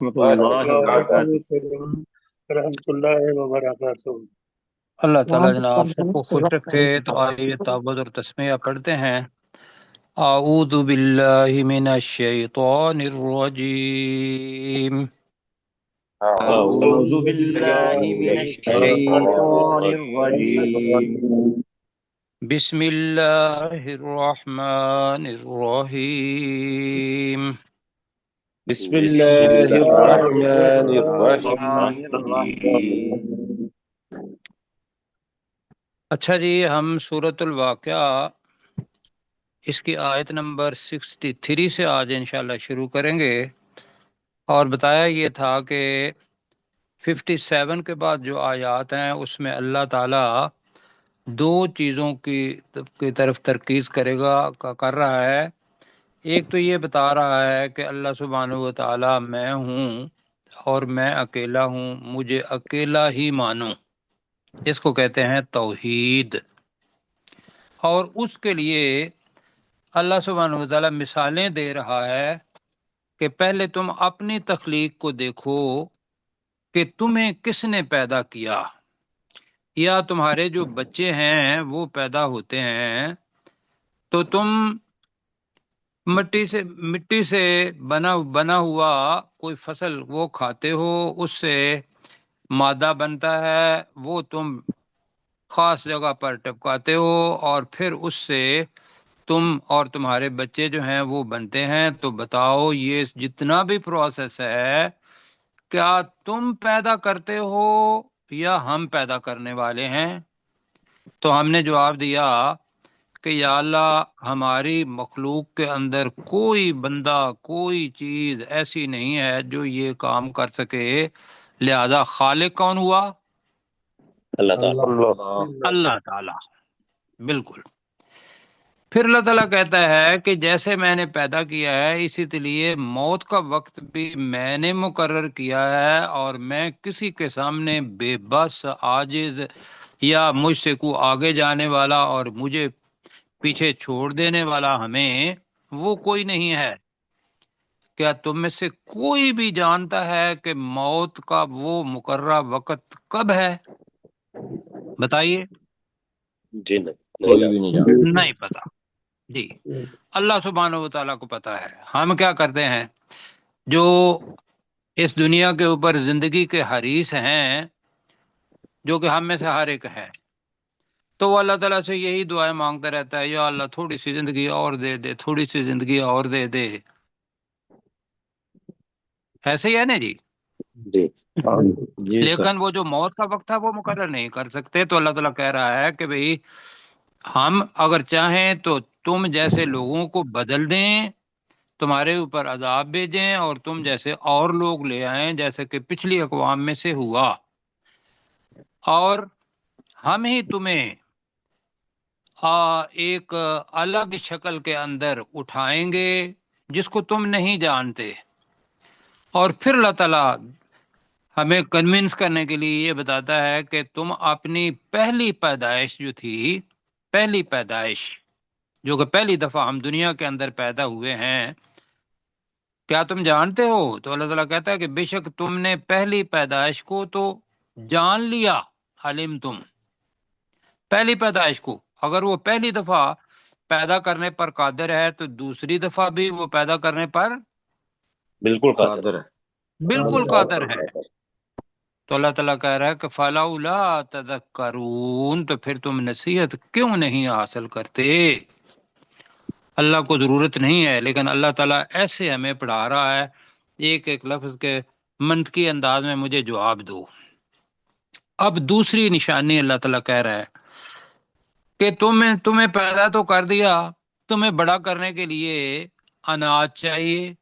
ورحمۃ اللہ وعلیکم وبرکاتہ۔ السلام ورحمۃ اللہ وبرکاتہ۔ اللہ تعالیٰ جناب سب کو خوش رکھے۔ تو آئیے تعوذ اور تسمیہ پڑھتے ہیں۔ اعوذ باللہ من الشیطان الرجیم، اعوذ أعوذ باللہ بالله من من الشیطان الشيطان الرجیم۔ الرجيم. بسم اللہ الرحمن الرحیم۔ بسم بسم اللہ الله الرحمن الرحمن الرحیم۔ الرحيم. اچھا جی، ہم سورۃ الواقعہ اس کی آیت نمبر 63 سے آج انشاءاللہ شروع کریں گے، اور بتایا یہ تھا کہ 57 کے بعد جو آیات ہیں اس میں اللہ تعالیٰ دو چیزوں کی طرف ترکیز کر رہا ہے۔ ایک تو یہ بتا رہا ہے کہ اللہ سبحانہ و تعالیٰ میں ہوں اور میں اکیلا ہوں، مجھے اکیلا ہی مانو، اس کو کہتے ہیں توحید۔ اور اس کے لیے اللہ سبحانہ و تعالیٰ مثالیں دے رہا ہے کہ پہلے تم اپنی تخلیق کو دیکھو کہ تمہیں کس نے پیدا کیا، یا تمہارے جو بچے ہیں وہ پیدا ہوتے ہیں تو تم مٹی سے بنا ہوا کوئی فصل وہ کھاتے ہو، اس سے مادہ بنتا ہے، وہ تم خاص جگہ پر ٹپکاتے ہو اور پھر اس سے تم اور تمہارے بچے جو ہیں وہ بنتے ہیں۔ تو بتاؤ یہ جتنا بھی پروسیس ہے کیا تم پیدا کرتے ہو یا ہم پیدا کرنے والے ہیں؟ تو ہم نے جواب دیا کہ یا اللہ ہماری مخلوق کے اندر کوئی بندہ کوئی چیز ایسی نہیں ہے جو یہ کام کر سکے، لہذا خالق کون ہوا؟ اللہ تعالیٰ۔ اللہ تعالیٰ، بالکل۔ پھر اللہ تعالیٰ کہتا ہے کہ جیسے میں نے پیدا کیا ہے اسی لیے موت کا وقت بھی میں نے مقرر کیا ہے، اور میں کسی کے سامنے بے بس عاجز یا مجھ سے کو آگے جانے والا اور مجھے پیچھے چھوڑ دینے والا ہمیں وہ کوئی نہیں ہے۔ کیا تم میں سے کوئی بھی جانتا ہے کہ موت کا وہ مقررہ وقت کب ہے؟ بتائیے۔ جی نہیں کوئی بھی نہیں جانتا۔ نہیں پتا جی، اللہ سبحانہ و تعالیٰ کو پتا ہے۔ ہم کیا کرتے ہیں، جو اس دنیا کے اوپر زندگی کے حریص ہیں، جو کہ ہم میں سے ہر ایک ہے، تو وہ اللہ تعالیٰ سے یہی دعائیں مانگتا رہتا ہے، یا اللہ تھوڑی سی زندگی اور دے دے، تھوڑی سی زندگی اور دے دے۔ ایسے ہی ہے نا جی؟ جی جی سر۔ لیکن وہ جو موت کا وقت تھا وہ مقرر نہیں کر سکتے۔ تو اللہ تعالیٰ کہہ رہا ہے کہ بھئی ہم اگر چاہیں تو تم جیسے لوگوں کو بدل دیں، تمہارے اوپر عذاب بھیجیں اور تم جیسے اور لوگ لے آئیں جیسے کہ پچھلی اقوام میں سے ہوا، اور ہم ہی تمہیں ایک الگ شکل کے اندر اٹھائیں گے جس کو تم نہیں جانتے۔ اور پھر اللہ تعالیٰ ہمیں کنونس کرنے کے لیے یہ بتاتا ہے کہ تم اپنی پہلی پیدائش جو تھی، پہلی پیدائش جو کہ پہلی دفعہ ہم دنیا کے اندر پیدا ہوئے ہیں، کیا تم جانتے ہو؟ تو اللہ تعالیٰ کہتا ہے کہ بے شک تم نے پہلی پیدائش کو تو جان لیا، علم تم پہلی پیدائش کو، اگر وہ پہلی دفعہ پیدا کرنے پر قادر ہے تو دوسری دفعہ بھی وہ پیدا کرنے پر بالکل قادر قادر ہے۔ بالکل قادر ہے۔ تو اللہ تعالیٰ کہہ رہا ہے کہ فَلَوْلَا تَذَكَّرُونَ، تو پھر تم نصیحت کیوں نہیں حاصل کرتے؟ اللہ کو ضرورت نہیں ہے، لیکن اللہ تعالیٰ ایسے ہمیں پڑھا رہا ہے، ایک ایک لفظ کے منطقی انداز میں مجھے جواب دو۔ اب دوسری نشانی اللہ تعالیٰ کہہ رہا ہے کہ تمہیں پیدا تو کر دیا، تمہیں بڑا کرنے کے لیے اناج چاہیے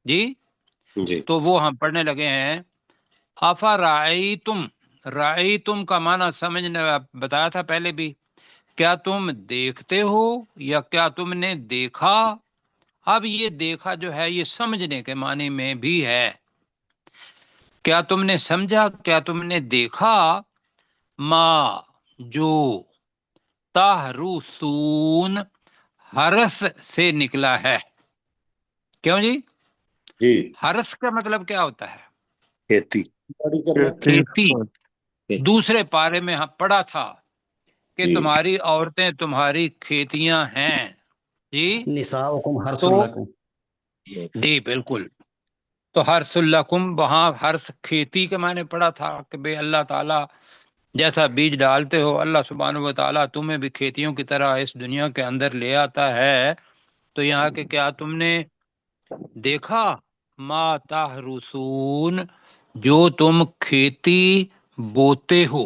جی۔ جی تو وہ ہم پڑھنے لگے ہیں، رَأَیْتُمْ کا معنی سمجھنے بتایا تھا پہلے بھی، کیا تم دیکھتے ہو یا کیا تم نے دیکھا؟ اب یہ دیکھا جو ہے یہ سمجھنے کے معنی میں بھی ہے۔ کیا تم نے سمجھا، کیا تم نے دیکھا؟ ما جو تحرثون حرس سے نکلا ہے، کیوں جی؟ جی ہرس کا مطلب کیا ہوتا ہے؟ کھیتی کھیتی۔ دوسرے پارے میں پڑھا تھا کہ جی تمہاری عورتیں تمہاری کھیتیاں ہیں، جی نساؤکم حرث تو لکم، جی بالکل، تو حرث لکم وہاں حرث کھیتی کے معنی پڑھا تھا کہ بے اللہ تعالیٰ جیسا بیج ڈالتے ہو اللہ سبحانہ و تعالیٰ تمہیں بھی کھیتیوں کی طرح اس دنیا کے اندر لے آتا ہے۔ تو یہاں کہ کیا تم نے دیکھا ما تحرثون، جو تم کھیتی بوتے ہو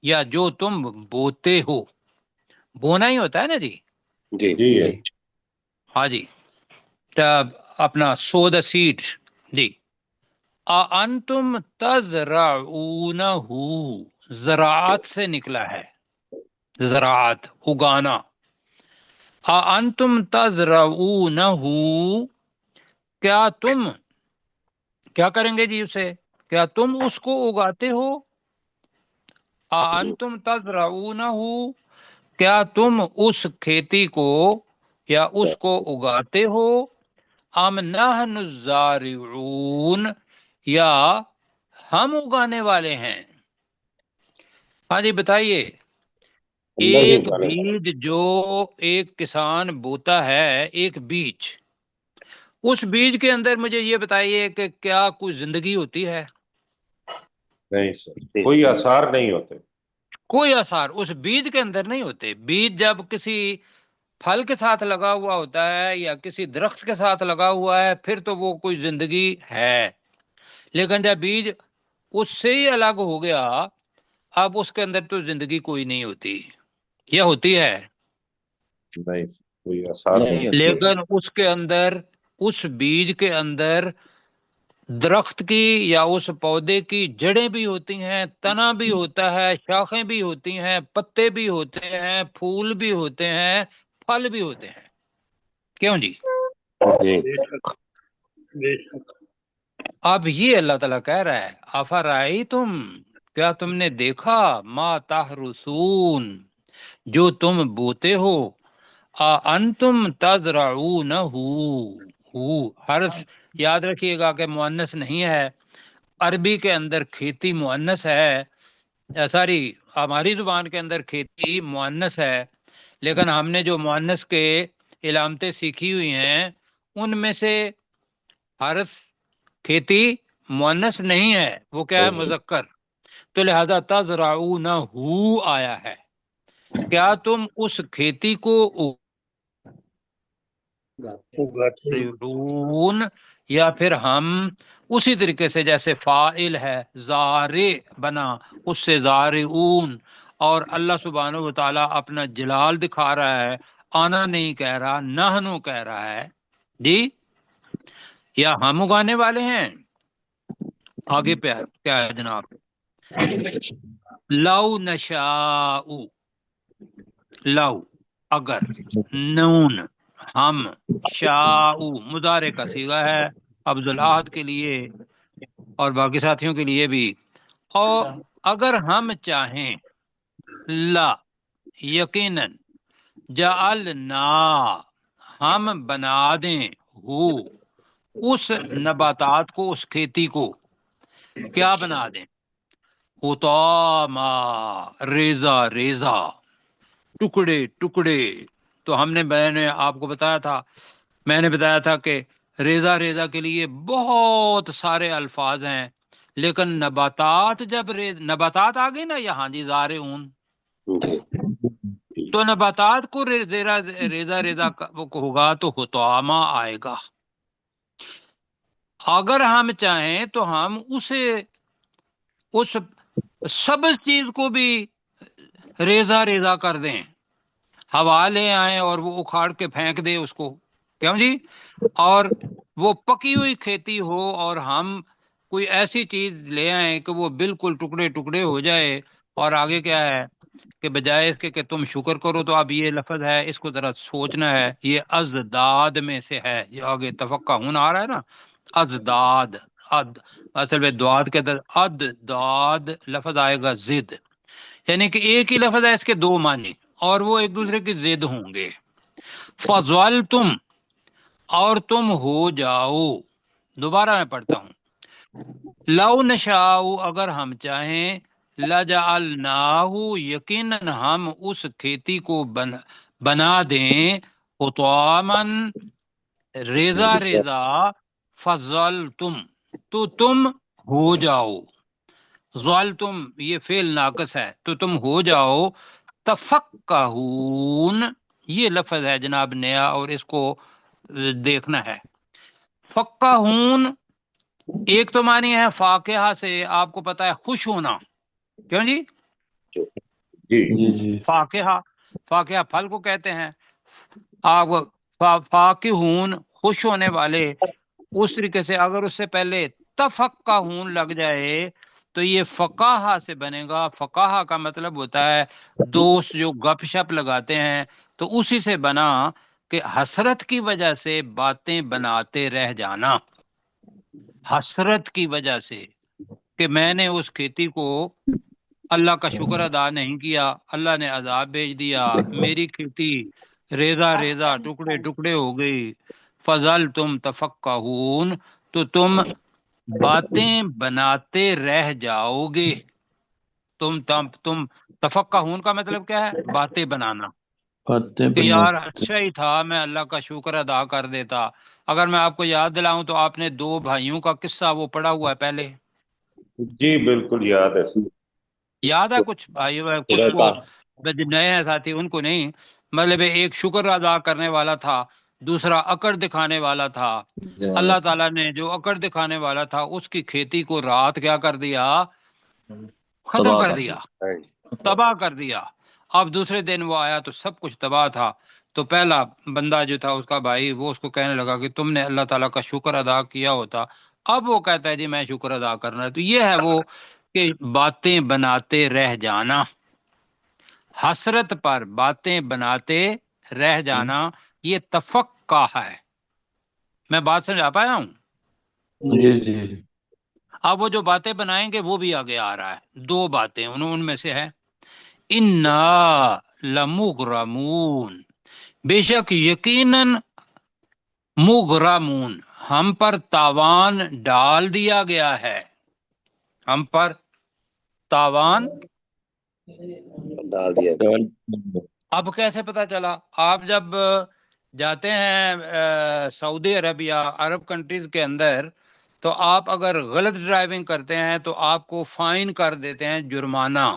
یا جو تم بوتے ہو، بونا ہی ہوتا ہے نا جی، جی جی جی ہاں جی، اپنا سو دا سیڈ، جی انتم تزرعونہ، زراعت سے نکلا ہے، زراعت اگانا، انتم تزرعونہ، کیا تم کیا کریں گے جی اسے، کیا تم اس کو اگاتے ہو، انتم تزرعونہ، کیا تم اس کھیتی کو یا اس کو اگاتے ہو، ام نحن الزارعون، یا ہم اگانے والے ہیں۔ ہاں جی بتائیے، اللہ ہی ایک اگانے والا۔ بیج جو ایک کسان بوتا ہے، ایک بیج، اس بیج کے اندر مجھے یہ بتائیے کہ کیا کوئی زندگی ہوتی ہے؟ نہیں سر، کوئی آثار نہیں ہوتے۔ کوئی آثار اس بیج کے اندر نہیں ہوتے۔ بیج جب کسی پھل کے ساتھ لگا ہوا ہوتا ہے یا کسی درخت کے ساتھ لگا ہوا ہے پھر تو وہ کوئی زندگی ہے، لیکن جب بیج اس سے ہی الگ ہو گیا اب اس کے اندر تو زندگی کوئی نہیں ہوتی، یہ ہوتی ہے، نہیں سر، کوئی آثار نہیں ہوتے۔ لیکن اس کے اندر، اس بیج کے اندر درخت کی یا اس پودے کی جڑیں بھی ہوتی ہیں، تنا بھی ہوتا ہے، شاخیں بھی ہوتی ہیں، پتے بھی ہوتے ہیں، پھول بھی ہوتے ہیں، پھل بھی ہوتے ہیں، کیوں جی؟ جی بے شک بے شک۔ اب یہ اللہ تعالیٰ کہہ رہا ہے افرائیتم، کیا تم نے دیکھا ما تحرثون، جو تم بوتے ہو، انتم تزرعونہ، حرث یاد رکھیے گا کہ مؤنث نہیں ہے، عربی کے اندر کھیتی مؤنث ہے، ساری ہماری زبان کے اندر کھیتی مؤنث ہے، لیکن ہم نے جو مؤنث کے علامتیں سیکھی ہوئی ہیں ان میں سے حرث کھیتی مؤنث نہیں ہے، وہ کیا ہے مذکر، تو لہذا تزرعونہ آیا ہے، کیا تم اس کھیتی کو اگاتے ہیں۔ زارعون، یا پھر ہم اسی طریقے سے جیسے فاعل ہے زارع بنا اس سے زارعون، اور اللہ سبحانہ و تعالیٰ اپنا جلال دکھا رہا ہے، آنا نہیں کہہ رہا، نحنو کہہ رہا ہے، جی یا ہم اگانے والے ہیں۔ آگے پہ کیا ہے جناب، لو نشاء، لو اگر، نون ہم، شاء مضارع کا صیغہ ہے عبدالعہد کے لیے اور باقی ساتھیوں کے لیے بھی، اور اگر ہم چاہیں، لا یقیناً، جعلنا ہم بنا دیں، ہو اس نباتات کو، اس کھیتی کو کیا بنا دیں، حطاما، ریزہ ریزہ، ٹکڑے ٹکڑے، تو ہم نے، میں نے آپ کو بتایا تھا، میں نے بتایا تھا کہ ریزہ ریزہ کے لیے بہت سارے الفاظ ہیں، لیکن نباتات جب نباتات آ گئی نا یہاں جی زارعون، جی تو نباتات کو ریزہ ریزہ ہوگا تو حطاما آئے گا، اگر ہم چاہیں تو ہم اسے، اس سبز چیز کو بھی ریزہ ریزہ کر دیں، ہوا لے آئیں اور وہ اکھاڑ کے پھینک دے اس کو، کیوں جی، اور وہ پکی ہوئی کھیتی ہو اور ہم کوئی ایسی چیز لے آئیں کہ وہ بالکل ٹکڑے ٹکڑے ہو جائے، اور آگے کیا ہے کہ بجائے اس کے کہ تم شکر کرو، تو اب یہ لفظ ہے اس کو ذرا سوچنا ہے، یہ ازداد میں سے ہے، یہ آگے تفقہ ہونا آ رہا ہے نا، ازداد، اصل میں دواد کے اندر ادداد لفظ آئے گا زد، یعنی کہ ایک ہی لفظ ہے اس کے دو معنی اور وہ ایک دوسرے کی ضد ہوں گے، فضلتم، اور تم ہو جاؤ، دوبارہ میں پڑھتا ہوں. لو نشاء اگر ہم چاہیں، لجعلناہ یقیناً ہم اس کھیتی کو بنا دیں، حطاماً ریزہ ریزہ، فضلتم تو تم ہو جاؤ، ظلتم یہ فعل ناقص ہے، تو تم ہو جاؤ، تفقہون یہ لفظ ہے جناب نیا اور اس کو دیکھنا ہے. فقہون ایک تو معنی ہے فاقہہ سے آپ کو پتا ہے خوش ہونا، کیوں جی؟ جی فاقہہ پھل کو کہتے ہیں. آپ فاقہون خوش ہونے والے، اس طریقے سے اگر اس سے پہلے تفقہون لگ جائے تو یہ فقاہہ سے بنے گا. فقاہہ کا مطلب ہوتا ہے دوست جو گپ شپ لگاتے ہیں، تو اسی سے بنا کہ حسرت کی وجہ سے باتیں بناتے رہ جانا، حسرت کی وجہ سے کہ میں نے اس کھیتی کو اللہ کا شکر ادا نہیں کیا، اللہ نے عذاب بھیج دیا، میری کھیتی ریزہ ریزہ ٹکڑے ٹکڑے ہو گئی. فضل تم تفقہون تو تم باتیں بناتے رہ جاؤ گے. تم تفقہون کا مطلب کیا ہے؟ باتیں بنانا، کہ یار اچھا ہی تھا میں اللہ کا شکر ادا کر دیتا. اگر میں آپ کو یاد دلاؤں تو آپ نے دو بھائیوں کا قصہ وہ پڑھا ہوا ہے پہلے، جی بالکل یاد ہے. یاد ہے کچھ بھائی کچھ کو جو نئے ہیں ساتھی ان کو نہیں، مطلب ایک شکر ادا کرنے والا تھا، دوسرا اکڑ دکھانے والا تھا. اللہ تعالیٰ نے جو اکڑ دکھانے والا تھا اس کی کھیتی کو رات کیا کر دیا؟ ختم کر دیا، تباہ کر دیا. اب دوسرے دن وہ آیا تو سب کچھ تباہ تھا. تو پہلا بندہ جو تھا اس کا بھائی، وہ اس کو کہنے لگا کہ تم نے اللہ تعالیٰ کا شکر ادا کیا ہوتا. اب وہ کہتا ہے جی میں شکر ادا کرنا ہے. تو یہ ہے وہ کہ باتیں بناتے رہ جانا، حسرت پر باتیں بناتے رہ جانا، یہ تفقہ ہے. میں بات سمجھا پایا ہوں؟ جی اب وہ جو باتیں بنائیں گے وہ بھی آگے آ رہا ہے. دو باتیں ان میں سے ہے، انا لمغرمون بے شک یقیناً، مغرمون ہم پر تاوان ڈال دیا گیا ہے، ہم پر تاوان ڈال دیا. اب کیسے پتا چلا؟ آپ جب جاتے ہیں سعودی عربیہ، عرب کنٹریز کے اندر، تو آپ اگر غلط ڈرائیونگ کرتے ہیں تو آپ کو فائن کر دیتے ہیں، جرمانہ،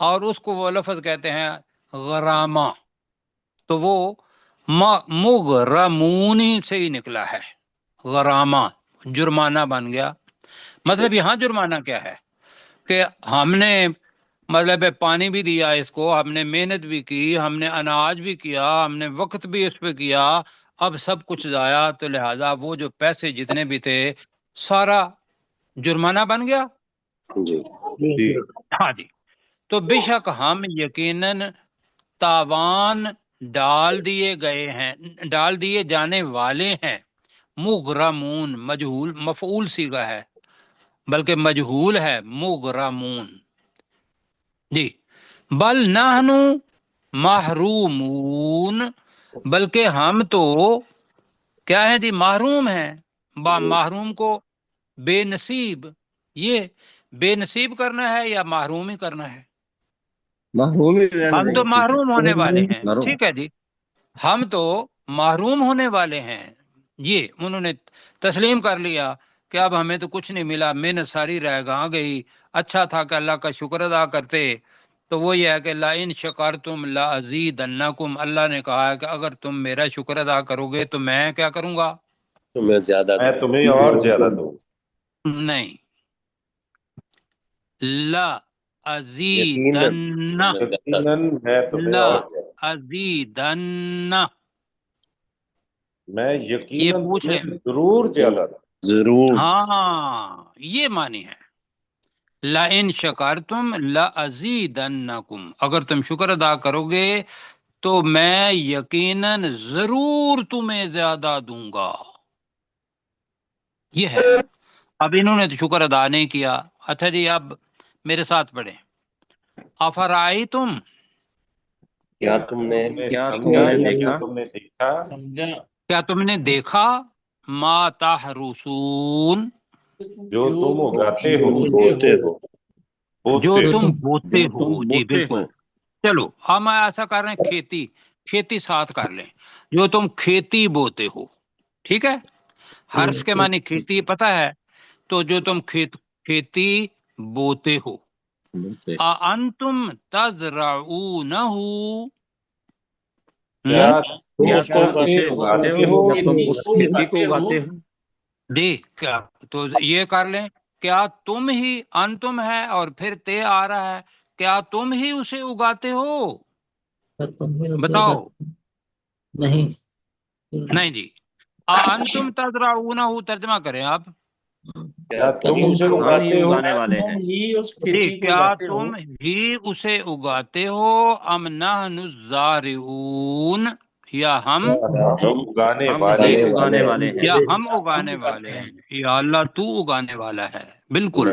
اور اس کو وہ لفظ کہتے ہیں غرامہ. تو وہ مغرمونی سے ہی نکلا ہے، غرامہ جرمانہ بن گیا. مطلب یہاں جرمانہ کیا ہے کہ ہم نے مطلب پانی بھی دیا اس کو، ہم نے محنت بھی کی، ہم نے اناج بھی کیا، ہم نے وقت بھی اس پہ کیا، اب سب کچھ ضائع، تو لہٰذا وہ جو پیسے جتنے بھی تھے سارا جرمانہ بن گیا. جی ہاں جی. تو بے شک ہم یقیناً تاوان ڈال دیے گئے ہیں، ڈال دیے جانے والے ہیں. مغرمون مجہول مفعول صیغہ ہے، بلکہ مجہول ہے مغرمون. جی بل نحنو محرومون بلکہ ہم تو کیا ہیں جی؟ محروم ہیں. محروم کو بے نصیب، یہ بے نصیب کرنا ہے یا محروم ہی کرنا ہے؟ ہم تو محروم ہونے والے ہیں. ٹھیک ہے جی، ہم تو محروم ہونے والے ہیں. یہ انہوں نے تسلیم کر لیا کہ اب ہمیں تو کچھ نہیں ملا، محنت ساری رہ گئی. اچھا تھا کہ اللہ کا شکر ادا کرتے. تو وہ یہ ہے کہ لئن شکرتم لازیدنکم، اللہ نے کہا ہے کہ اگر تم میرا شکر ادا کرو گے تو میں کیا کروں گا؟ تو میں زیادہ میں تمہیں اور زیادہ دوں. نہیں، لا یقیناً ازیدن، یقیناً میں تمہیں لا اور زیادہ، ازیدن، میں یہ یقیناً پوچھ لیں. تمہیں ضرور زیادہ دوں. ضرور. ہاں یہ معنی ہے، لَإِن شَكَرْتُمْ لَأَزِيدَنَّكُمْ، اگر تم شکر ادا کرو گے تو میں یقیناً ضرور تمہیں زیادہ دوں گا. یہ ہے. اب انہوں نے تو شکر ادا نہیں کیا. اچھا جی اب میرے ساتھ پڑھیں. افرائیتم، کیا تم نے تم نے کیا سمجھا تم نے یا دیکھا؟ تم نے دیکھا؟ کیا تم نے دیکھا؟ ما تحرسون، جو تم اگاتے ہو بوتے ہو جو بوتے تم ہو بوتے ہو، جی بالکل. چلو ہم ایسا کر رہے ہیں، کھیتی کھیتی ساتھ کر لیں، جو تم کھیتی بوتے ہو، ٹھیک ہے. ہرس کے معنی کھیتی پتہ ہے، تو جو تم کھیتی بوتے ہو. انتم تزرعونہ، کیا تم اس کو اسے اگاتے ہو یا تم اس کھیتی کو اگاتے ہو؟ جی کیا تو یہ کر لیں، کیا تم ہی، انتم ہے اور پھر تے آ رہا ہے، کیا تم ہی اسے اگاتے ہو؟ بتاؤ. نہیں نہیں جی. انتم تزرعونہ ترجمہ کریں آپ. کیا تم اسے ہم ہی اگاتے ہو؟ اگانے والے ہیں. جی کیا تم ہی اسے اگاتے ہو، ام نحن الزارعون، یا ہم ہم اگانے ہم والے ہی ہیں۔ اگانے والے ہیں. یا ہم اگانے والے ہیں. یا اللہ تو اگانے والا ہے. بالکل.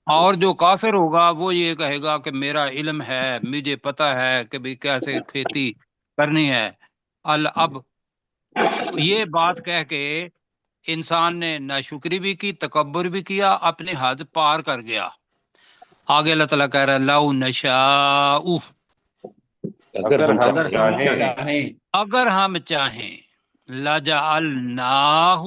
اور جو کافر ہوگا وہ یہ کہے گا کہ میرا علم ہے، مجھے پتہ ہے کہ بھی کیسے کھیتی کرنی ہے. اب یہ بات کہہ کے انسان نے ناشکری بھی کی، تکبر بھی کیا، اپنی حد پار کر گیا. آگے اللہ تعالیٰ کہہ رہا ہے لو نشاء، اگر ہم اگر ہم چاہیں چاہیں اگر ہم چاہیں، لجعلناہ،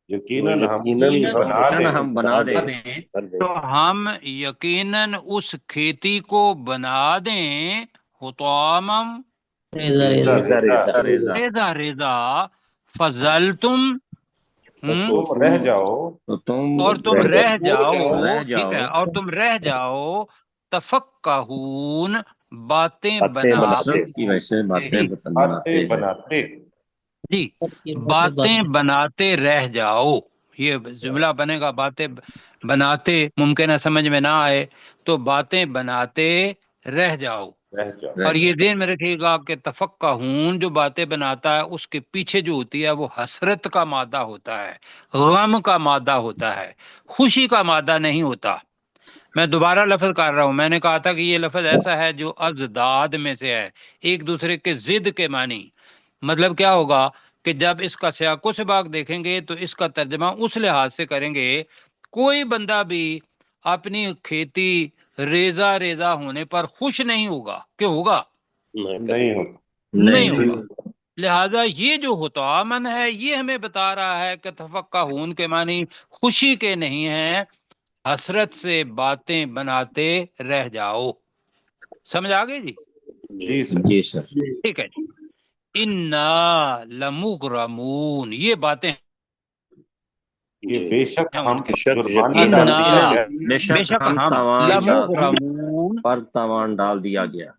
یقیناً ہم یقیناً ہم بنا دیں کر دیں تو ہم یقیناً اس کھیتی کو بنا دیں، حطامم، ریزہ ریزہ ریزا ریزا، فضلتم، تو تم رہ جاؤ تو تم اور تم رہ جاؤ، رہ ٹھیک ہے، جاؤ اور تم رہ جاؤ، تفقہون، باتیں باتیں بنا، حسرت کی وجہ سے باتیں بناتے ہیں. بناتے جی باتیں بناتے رہ جاؤ. یہ جملہ بنے گا، باتیں بناتے، ممکن ہے سمجھ میں نہ آئے تو باتیں بناتے رہ جاؤ. رہ جاؤ. اور یہ ذہن میں رکھیے گا کہ تفقہون جو باتیں بناتا ہے اس کے پیچھے جو ہوتی ہے وہ حسرت کا مادہ ہوتا ہے، غم کا مادہ ہوتا ہے، خوشی کا مادہ نہیں ہوتا. میں دوبارہ لفظ کر رہا ہوں، میں نے کہا تھا کہ یہ لفظ ایسا ہے جو ازداد میں سے ہے، ایک دوسرے کے ضد کے معنی. مطلب کیا ہوگا کہ جب اس کا سیاق و سباق دیکھیں گے تو اس کا ترجمہ اس لحاظ سے کریں گے، کوئی بندہ بھی اپنی کھیتی ریزہ ریزہ ہونے پر خوش نہیں ہوگا. کہ ہوگا؟ نہیں ہو. نہیں ہوگا. لہذا یہ جو حطامن ہے یہ ہمیں بتا رہا ہے کہ تفقہون کے معنی خوشی کے نہیں ہیں، حسرت سے باتیں بناتے رہ جاؤ. سمجھ آ گئی جی؟ جی سر. جی سر. ٹھیک ہے جی. انا لمغرمون، یہ باتیں یہ بے شک ہیں ہم ان کے. جرمانہ انا، ڈال دیا گیا. بے شک ہم لمغرمون، پر تاوان ڈال دیا گیا.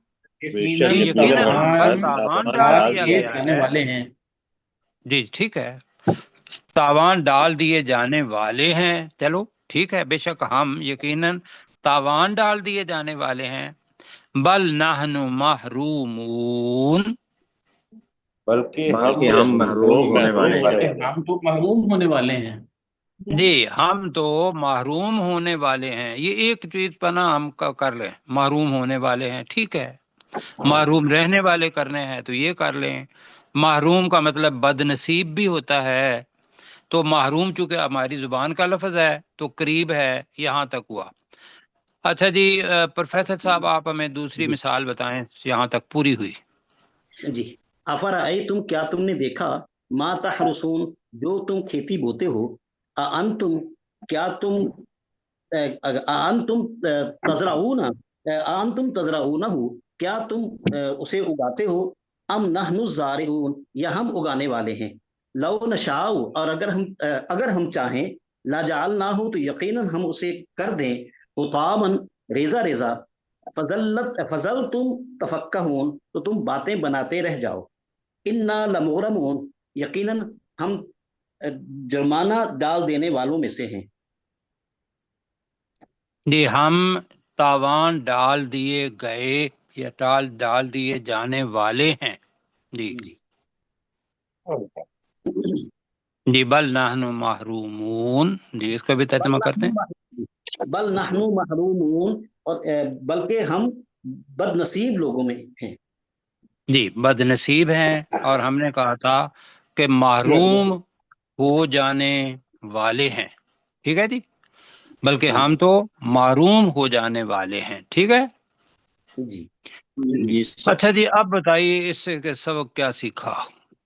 یقیناً ہم پر تاوان ڈال دیا گیا جانے ہے. والے ہیں. جی ٹھیک ہے، تاوان ڈال دیے جانے والے ہیں. چلو ٹھیک ہے، بے شک ہم یقیناً تاوان ڈال دیے جانے والے ہیں. بل نحن محرومون، بلکہ ہم محروم ہونے والے ہیں. ہم تو محروم ہونے والے ہیں. جی ہم تو محروم ہونے والے ہیں. یہ ایک چیز پر نا ہم کر لیں، محروم ہونے والے ہیں. ٹھیک ہے، محروم رہنے والے کرنے ہیں تو یہ کر لیں. محروم کا مطلب بد نصیب بھی ہوتا ہے، تو محروم چونکہ ہماری زبان کا لفظ ہے تو قریب ہے، یہاں تک ہوا. اچھا جی پروفیسر صاحب آپ ہمیں دوسری مثال بتائیں، یہاں تک پوری ہوئی. جی. افرأیتم، کیا تم نے دیکھا، ما تحرسون، جو تم کھیتی بوتے ہو، انتم، کیا تم، انتم تزرعون، انتم تزرعونہ، کیا تم اسے اگاتے ہو، ام نحن الزارعون، یا ہم اگانے والے ہیں. لو نشاء، اور اگر ہم چاہیں، لجعلناہ، تو یقیناً ہم اسے کر دیں، حطاما، ریزہ ریزہ، فضلتم تفکہون، تو تم باتیں بناتے رہ جاؤ. انا لمغرمون، یقیناً ہم جرمانہ ڈال دینے والوں میں سے ہیں. جی ہم تاوان ڈال دیے گئے یا ڈال دیے جانے والے ہیں. جی جی بل نحن محرومون، جی اس کا بھی ترجمہ کرتے ہیں. بل نحن محرومون، اور بلکہ ہم بد نصیب لوگوں میں ہیں. جی بد نصیب ہیں، اور ہم نے کہا تھا کہ محروم ہو جانے والے ہیں، ٹھیک ہے جی، بلکہ ہم تو معروم ہو جانے والے ہیں، ٹھیک ہے جی جی سر، اچھا جی، اب بتائیے اس سے کہ سبق کیا سیکھا؟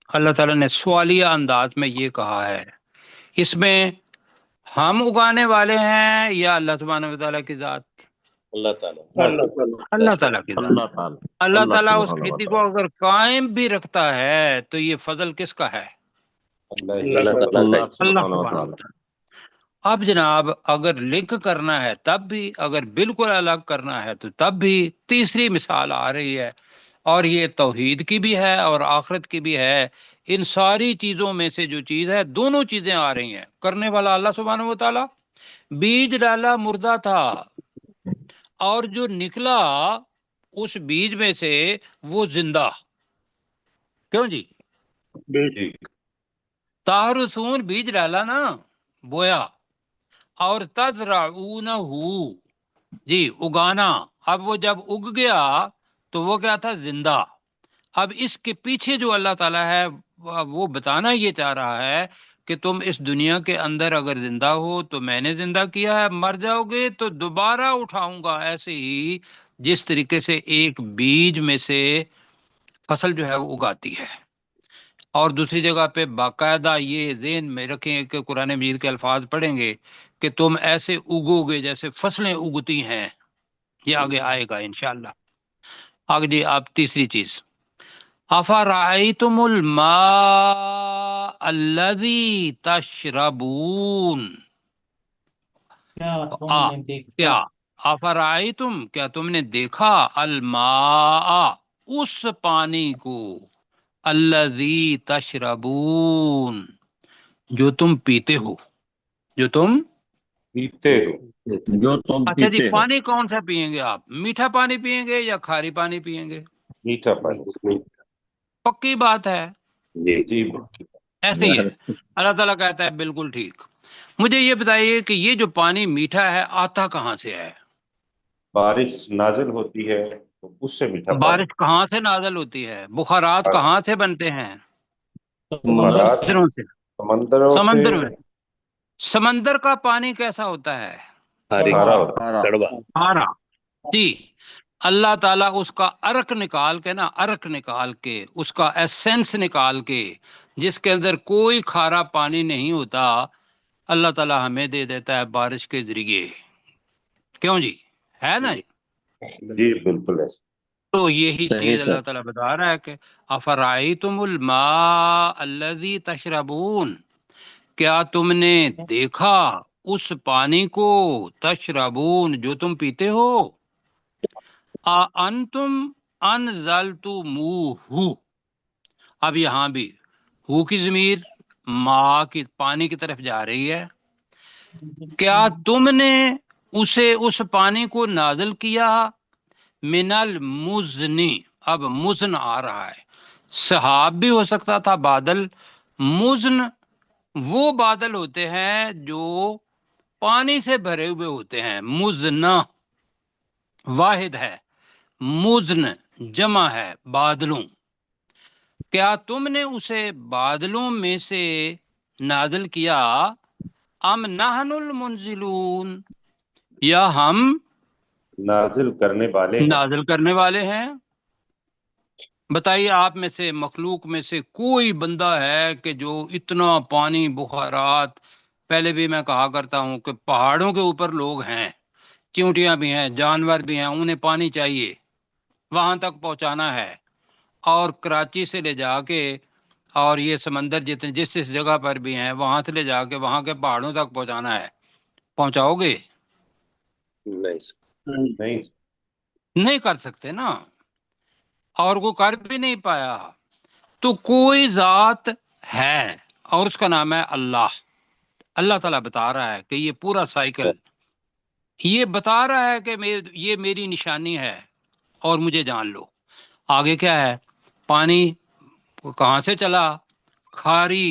اللہ تعالیٰ نے سوالیہ انداز میں یہ کہا ہے، اس میں ہم اگانے والے ہیں یا اللہ سبحانہ و تعالیٰ کی ذات؟ اللہ تعالیٰ اللہ تعالیٰ کی ذات۔ اللہ تعالیٰ، اللہ تعالیٰ اس سبحانہ و کھیتی کو تعالیٰ، اگر قائم بھی رکھتا ہے تو یہ فضل کس کا ہے؟ اللہ تعالیٰ اللہ کا اللہ سبحانہ و سبحانہ و تعالیٰ، تعالیٰ۔ اب جناب اگر لنک کرنا ہے تب بھی، اگر بالکل الگ کرنا ہے تو تب بھی، تیسری مثال آ رہی ہے، اور یہ توحید کی بھی ہے اور آخرت کی بھی ہے۔ ان ساری چیزوں میں سے جو چیز ہے، دونوں چیزیں آ رہی ہیں۔ کرنے والا اللہ سبحانہ و تعالیٰ، بیج ڈالا مردہ تھا اور جو نکلا اس بیج میں سے وہ زندہ، کیوں جی؟ جی تارسون بیج ڈالا نا، بویا، اور تزرعونہ، جی اگانا، اب وہ جب اگ گیا تو وہ کیا تھا؟ زندہ۔ اب اس کے پیچھے جو اللہ تعالیٰ ہے وہ بتانا یہ چاہ رہا ہے کہ تم اس دنیا کے اندر اگر زندہ ہو تو میں نے زندہ کیا ہے، مر جاؤ گے تو دوبارہ اٹھاؤں گا، ایسے ہی جس طریقے سے ایک بیج میں سے فصل جو ہے وہ اگاتی ہے۔ اور دوسری جگہ پہ باقاعدہ یہ ذہن میں رکھیں کہ قرآن مجید کے الفاظ پڑھیں گے کہ تم ایسے اگو گے جیسے فصلیں اگتی ہیں، یہ آگے آئے گا انشاءاللہ۔ آگے جی، آپ تیسری چیز، افرأیتم الماء الذی تشربون، کیا تم آ نے دیکھا کیا افرأیتم، کیا تم نے دیکھا، الماء اس پانی کو، الذی تشربون جو تم پیتے ہو، جو تم، پیتے ہو، جو تم اچھا جی، پیتے ہو، پانی کون سا پیئیں گے آپ؟ میٹھا پانی پیئیں گے یا کھاری پانی پیئیں گے؟ میٹھا پانی، پکی بات ہے، جی جی ایسے ہی ہے۔ اللہ تعالیٰ کہتا ہے بالکل ٹھیک۔ مجھے یہ بتائیے کہ یہ جو پانی میٹھا ہے آتا کہاں سے ہے؟ بارش نازل ہوتی ہے تو اس سے میٹھا پانی، بارش کہاں سے نازل ہوتی ہے؟ بخارات کہاں سے بنتے ہیں؟ بخارات سمندروں سے، سمندروں سے سمندر میں۔ سمندر کا پانی کیسا ہوتا ہے؟ کھارا ہوتا کھارا، کڑوا، کھارا، جی۔ اللہ تعالیٰ اس کا عرق نکال کے نا، عرق نکال کے، اس کا ایسنس نکال کے، جس کے اندر کوئی کھارا پانی نہیں ہوتا، اللہ تعالیٰ ہمیں دے دیتا ہے بارش کے ذریعے، کیوں جی؟ ہے نا؟ جی بالکل ایسا، تو یہی صحیح چیز سر، اللہ تعالیٰ بتا رہا ہے کہ افرائیتم الماء الذی تشربون، کیا تم نے دیکھا اس پانی کو، تشربون جو تم پیتے ہو، انتم انزلتموہ، اب یہاں بھی ہو کی ضمیر ماں کی، پانی کی طرف جا رہی ہے، کیا تم نے اسے، اس پانی کو نازل کیا، من المزنی، اب مزن آ رہا ہے، سحاب بھی ہو سکتا تھا بادل، مزن وہ بادل ہوتے ہیں جو پانی سے بھرے ہوئے ہوتے ہیں، مزنہ واحد ہے، مزن جمع ہے بادلوں، کیا تم نے اسے بادلوں میں سے نازل کیا، ام نحن المنزلون، یا ہم نازل کرنے والے ہیں، نازل کرنے والے ہیں؟ بتائیے آپ میں سے، مخلوق میں سے کوئی بندہ ہے کہ جو اتنا پانی، بخارات، پہلے بھی میں کہا کرتا ہوں کہ پہاڑوں کے اوپر لوگ ہیں، چیونٹیاں بھی ہیں، جانور بھی ہیں، انہیں پانی چاہیے، وہاں تک پہنچانا ہے، اور کراچی سے لے جا کے، اور یہ سمندر جتنے جس جگہ پر بھی ہیں وہاں سے لے جا کے وہاں کے پہاڑوں تک پہنچانا ہے، پہنچاؤ گے؟ نہیں سر، نہیں نہیں کر سکتے نا، اور وہ کر بھی نہیں پایا۔ تو کوئی ذات ہے اور اس کا نام ہے اللہ۔ اللہ تعالیٰ بتا رہا ہے کہ یہ پورا سائیکل، یہ بتا رہا ہے کہ یہ میری نشانی ہے اور مجھے جان لو۔ آگے کیا ہے؟ پانی کہاں سے چلا؟ کھاری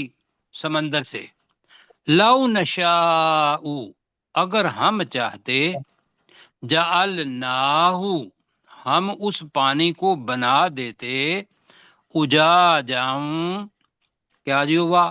سمندر سے۔ لو نشاء، اگر ہم چاہتے، جعلناہ، ہم اس پانی کو بنا دیتے، اجاجم، کیا جی ہوا؟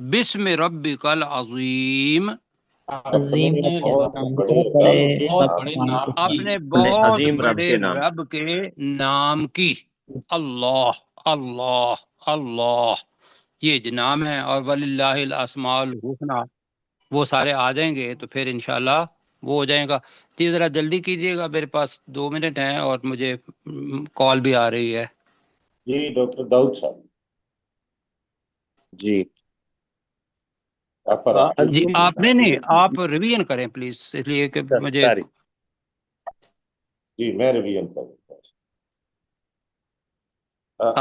بسم ربک العظیم، عظیم اپنے رب کے بہت نام بڑے سے، بڑے رب بہت کے بڑے نام نام کی، اپنے اپنے بہت عظیم رب بڑے کے نام رب کے نام کی۔ اللہ اللہ اللہ، یہ جو نام ہے، اور وللہ الاسماء الحسنی، وہ سارے آ جائیں گے تو پھر انشاءاللہ وہ ہو جائے گا۔ جی ذرا جلدی کیجیے گا، میرے پاس 2 منٹ ہیں اور مجھے کال بھی آ رہی ہے۔ جی ڈاکٹر داؤد صاحب جی جی آپ نہیں آپ ریویژن کریں پلیز، اس لیے کہ مجھے ساری جی میں ریویژن کروں گا۔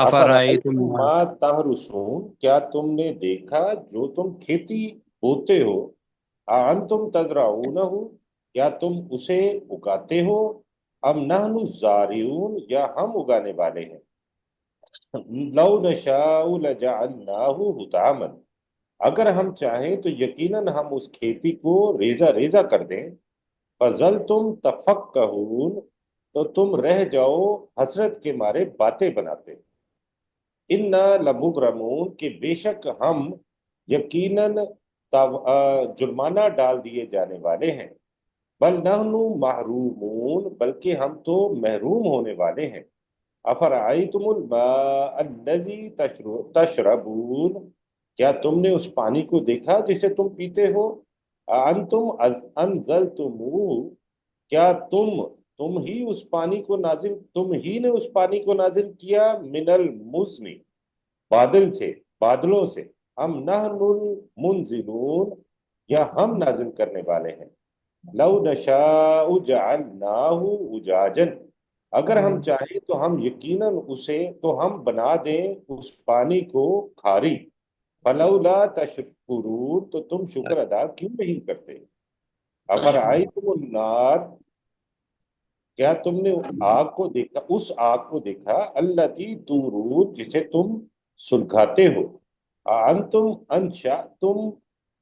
افرائیتم ما تحرسون، کیا تم نے دیکھا جو تم کھیتی بوتے ہو، انتم تزرعونہ، کیا تم اسے اگاتے ہو، ام نحن الزارعون، یا ہم اگانے والے ہیں، لو نشاء لجعلناہ حطاما، اگر ہم چاہیں تو یقیناً ہم اس کھیتی کو ریزہ ریزہ کر دیں، فظلتم تفکہون، تو تم رہ جاؤ حسرت کے مارے باتیں بناتے، انا لمغرمون، کہ بے شک ہم یقیناً جرمانہ ڈال دیے جانے والے ہیں، بل نحن محرومون، بلکہ ہم تو محروم ہونے والے ہیں، افرأیتم الماء الذی تشربون، کیا تم نے اس پانی کو دیکھا جسے تم پیتے ہو، انتم انزلتموہ، کیا تم ہی اس پانی کو نازل تم ہی نے اس پانی کو نازل کیا، من المزن، بادل سے، بادلوں سے، ہم نحن المنزلون، یا ہم نازل کرنے والے ہیں، لو نشاء جعلناہ اجاجا، اگر ہم چاہیں تو ہم یقیناً ہم بنا دیں اس پانی کو کھاری، فلولا تشکرون، تو تم شکر ادا کیوں نہیں کرتے، افرأیتم النار، کیا تم نے اس آگ کو دیکھا، التی تورون، جسے تم سلگاتے ہو، انتم انشأتم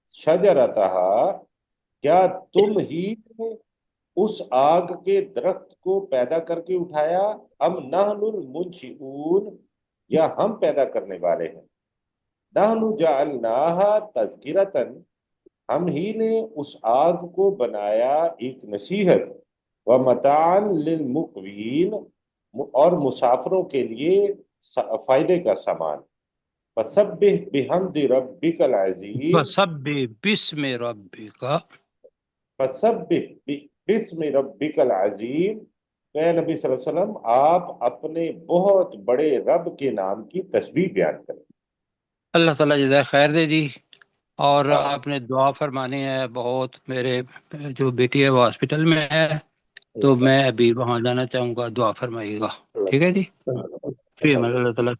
شجرتہا، کیا تم ہی نے اس آگ کے درخت کو پیدا کر کے اٹھایا، ام نحن المنشئون، یا ہم پیدا کرنے والے ہیں، نحن جعلناہا تذکرۃ، ہم ہی نے اس آگ کو بنایا ایک نصیحت، ومتاعا للمقوین، اور مسافروں کے لیے فائدے کا سامان، فسبح بحمد ربک العظیم، فسبح بسم ربک، فسبح بسم ربک العظیم، اے نبی صلی اللہ علیہ وسلم آپ اپنے بہت بڑے رب کے نام کی تسبیح بیان کریں۔ اللہ تعالیٰ جزائے خیر دے جی۔ اور آپ نے دعا فرمانی ہے بہت، میرے جو بیٹی ہے وہ ہاسپٹل میں ہے، تو میں ابھی وہاں جانا چاہوں گا، دعا فرمائیے گا، ٹھیک ہے جی، فی امان اللہ تعالیٰ۔